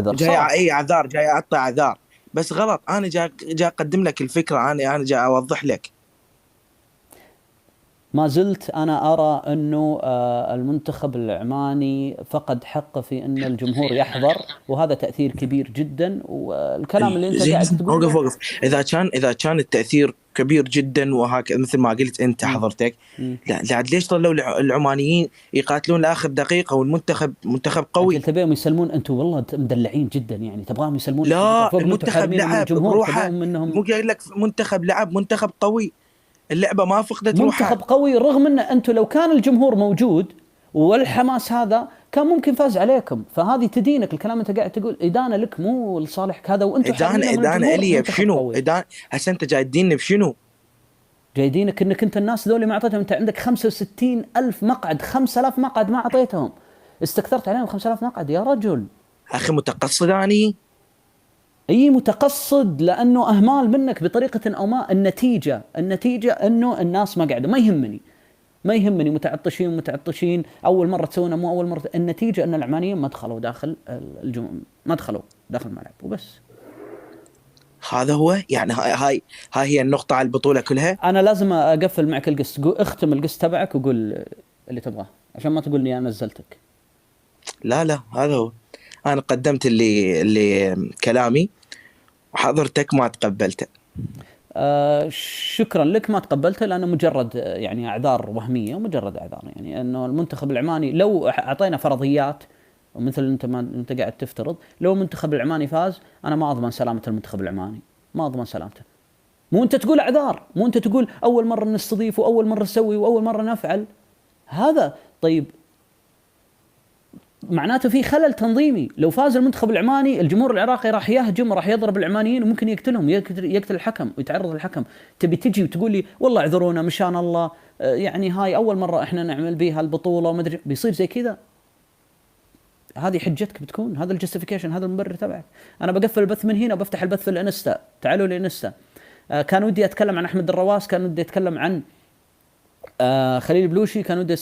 جاي صح. اي اعذار، جاي اعطي اعذار. بس غلط، انا جاي اقدم لك الفكره، انا جاي اوضح لك. ما زلت أنا أرى أنه المنتخب العماني فقد حقه في أن الجمهور يحضر، وهذا تأثير كبير جدا، والكلام اللي أنت قاعد زين، تقوله. وقف. اذا كان التاثير كبير جدا وهكذا مثل ما قلت انت مم. حضرتك، مم. لا ليش ظلوا العمانيين يقاتلون لاخر دقيقه والمنتخب منتخب قوي؟ أجل تبيهم يسلمون؟ أنتم والله مدلعين جدا، يعني تبغاهم يسلمونك لا، فوق ما أنتم المنتخب حارمينهم من لعب الجمهور، بروحه. تبغاهم منهم. مو قايل لك منتخب لعب، منتخب قوي، اللعبه ما فقدت روحها. منتخب قوي، رغم أن أنتم لو كان الجمهور موجود والحماس هذا كان ممكن فاز عليكم. فهذه تدينك الكلام أنت قاعد تقول إدانة لك مو لصالحك هذا، وأنتم حارمينه من ادانه الجمهور. الي منتخب بشنو؟ قوي. ادانه هسه انت جاي تديني بشنو؟ جايدينك انك انت الناس ذولي ما اعطيتهم. انت عندك 65 الف مقعد، 5000 مقعد ما اعطيتهم، استكثرت عليهم 5000 مقعد يا رجل. اخي متقصد اني. اي متقصد، لانه اهمال منك بطريقه او ما. النتيجه انه الناس ما قاعده. ما يهمني متعطشين متعطشين، اول مره تسوونها مو اول مره. النتيجه ان العمانيين ما دخلوا داخل ما دخلوا داخل الملعب وبس. هذا هو يعني، هاي هي النقطه على البطوله كلها. انا لازم اقفل معك القسط. اختم القسط تبعك وقول اللي تبغاه عشان ما تقول لي انا نزلتك. لا لا، هذا هو. انا قدمت اللي كلامي، وحضرتك ما تقبلته. شكرا لك، ما تقبلته لأنه مجرد يعني أعذار وهمية، ومجرد أعذار. يعني أنه المنتخب العماني لو أعطينا فرضيات ومثل أنت ما أنت قاعد تفترض، لو المنتخب العماني فاز أنا ما أضمن سلامة المنتخب العماني، ما أضمن سلامته. مو أنت تقول أعذار، مو أنت تقول أول مرة نستضيف وأول مرة نسوي وأول مرة نفعل هذا. طيب معناته في خلل تنظيمي. لو فاز المنتخب العماني الجمهور العراقي راح يهجم، راح يضرب العمانيين، وممكن يقتلهم، يقتل الحكم ويتعرض الحكم. تبي تجي وتقول لي والله اعذرونا مشان الله، يعني هاي اول مره احنا نعمل بيها البطوله وما ادري بيصير زي كذا. هذه حجتك بتكون، هذا الجستيفيكيشن، هذا المبرر تبعك. انا بقفل البث من هنا وبفتح البث في الانستا. تعالوا لي الانستا. كان ودي اتكلم عن احمد الرواس، كان ودي اتكلم عن خليل بلوشي، كان ودي